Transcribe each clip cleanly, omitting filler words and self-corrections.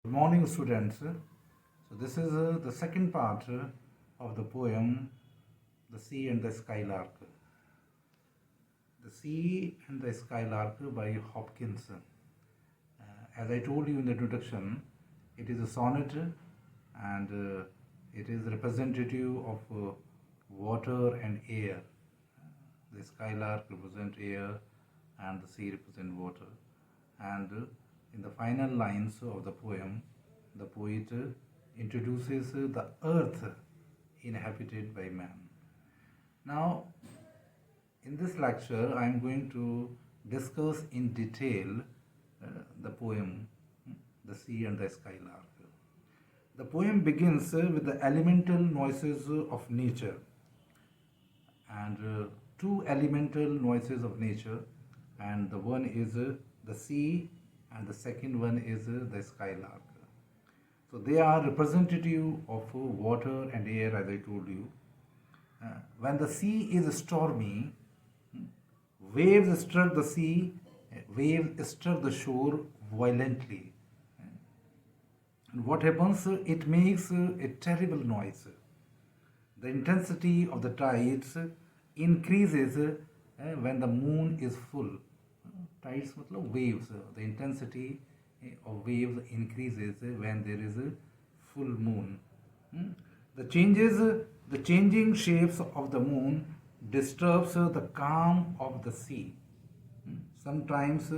Good morning, students. So, this is the second part of the poem The Sea and the Skylark. The Sea and the Skylark by Hopkins. As I told you in the introduction, it is a sonnet and it is representative of water and air. The skylark represents air and the sea represents water. And in the final lines of the poem, the poet introduces the earth inhabited by man. Now, in this lecture, I am going to discuss in detail the poem, The Sea and the Skylark. The poem begins with the elemental noises of nature and two elemental noises of nature, and the one is the sea and the second one is the skylark. So they are representative of water and air, as I told you. When the sea is stormy, waves struck the sea, waves struck the shore violently. And what happens? It makes a terrible noise. The intensity of the tides increases when the moon is full. Tides matlab waves. The intensity of waves increases when there is a full moon. The changing shapes of the moon disturbs the calm of the sea. Sometimes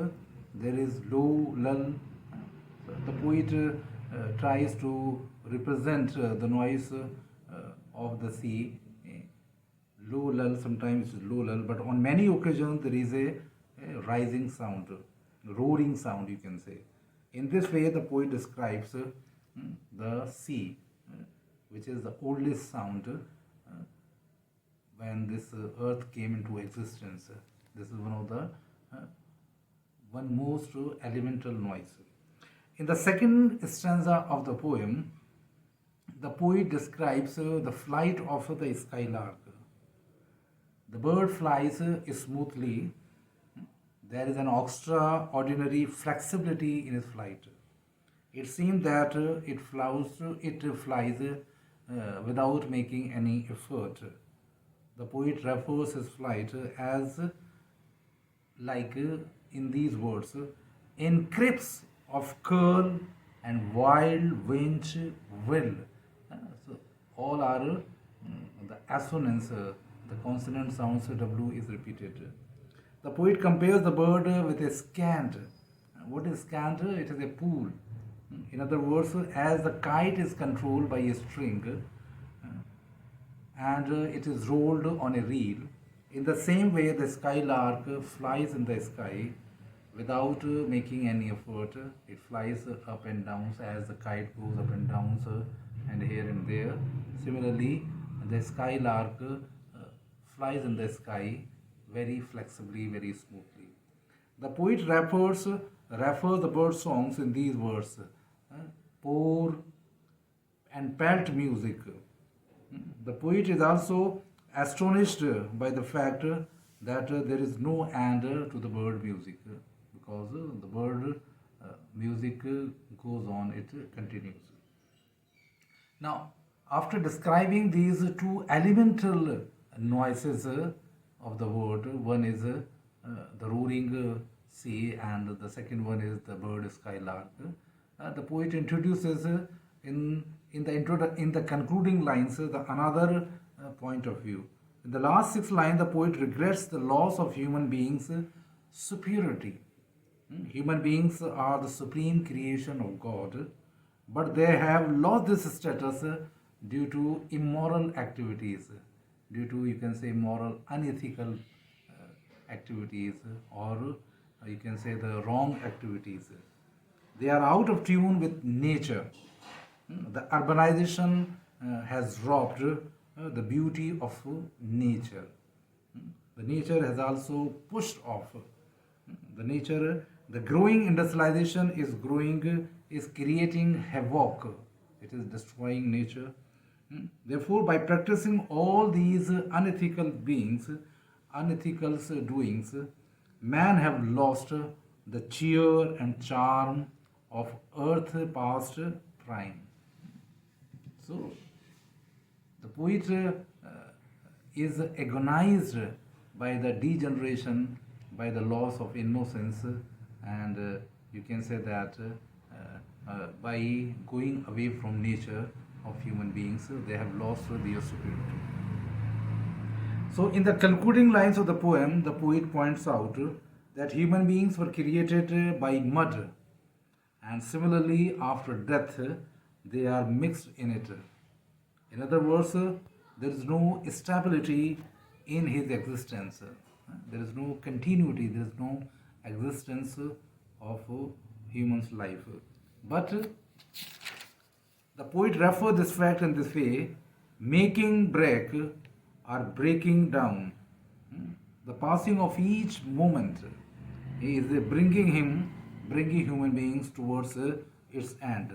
there is low lull. The poet tries to represent the noise of the sea. Low lull, sometimes low lull, but on many occasions there is a rising sound, roaring sound, you can say. In this way, the poet describes the sea, which is the oldest sound when this earth came into existence. This is one of the one most elemental noise. In the second stanza of the poem, the poet describes the flight of the skylark. The bird flies smoothly. There is an extraordinary flexibility in its flight. It seems that it flies without making any effort. The poet refers his flight as like in these words, in crips of curl and wild winch will. So all are the assonance, the consonant sounds W is repeated. The poet compares the bird with a scant. What is scant? It is a pool. In other words, as the kite is controlled by a string and it is rolled on a reel, in the same way the skylark flies in the sky without making any effort. It flies up and down as the kite goes up and down and here and there. Similarly, the skylark flies in the sky very flexibly, very smoothly. The poet refers the bird songs in these words: pour and pelt music. The poet is also astonished by the fact that there is no end to the bird music because the bird music goes on, it continues. Now, after describing these two elemental noises of the word, one is the roaring sea and the second one is the bird skylark. The poet introduces in the concluding lines the another point of view. In the last six lines, the poet regrets the loss of human beings' superiority. Human beings are the supreme creation of God, but they have lost this status due to immoral activities, due to, you can say, moral, unethical activities, or you can say the wrong activities. They are out of tune with nature. The urbanization has robbed the beauty of nature. The nature has also pushed off. The growing industrialization is creating havoc. It is destroying nature. Therefore, by practicing all these unethical doings, man have lost the cheer and charm of earth past prime. So the poet is agonized by the degeneration, by the loss of innocence, and you can say that by going away from nature of human beings, they have lost their superiority. So, in the concluding lines of the poem, the poet points out that human beings were created by mud, and similarly, after death, they are mixed in it. In other words, there is no stability in his existence. There is no continuity, there is no existence of human's life. But the poet refers this fact in this way: making break or breaking down. The passing of each moment is bringing human beings towards its end.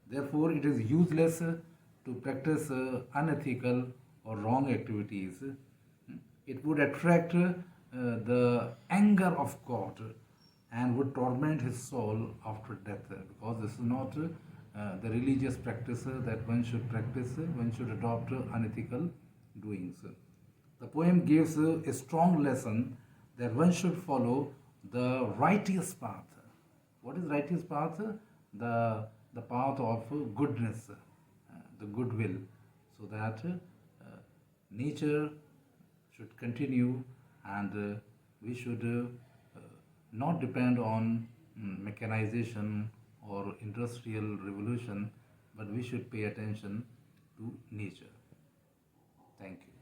Therefore, it is useless to practice unethical or wrong activities. It would attract the anger of God and would torment his soul after death, because this is not the religious practice that one should practice. One should adopt unethical doings. The poem gives a strong lesson that one should follow the righteous path. What is righteous path? The path of goodness, the goodwill, so that nature should continue, and we should not depend on mechanization or industrial revolution, but we should pay attention to nature. Thank you.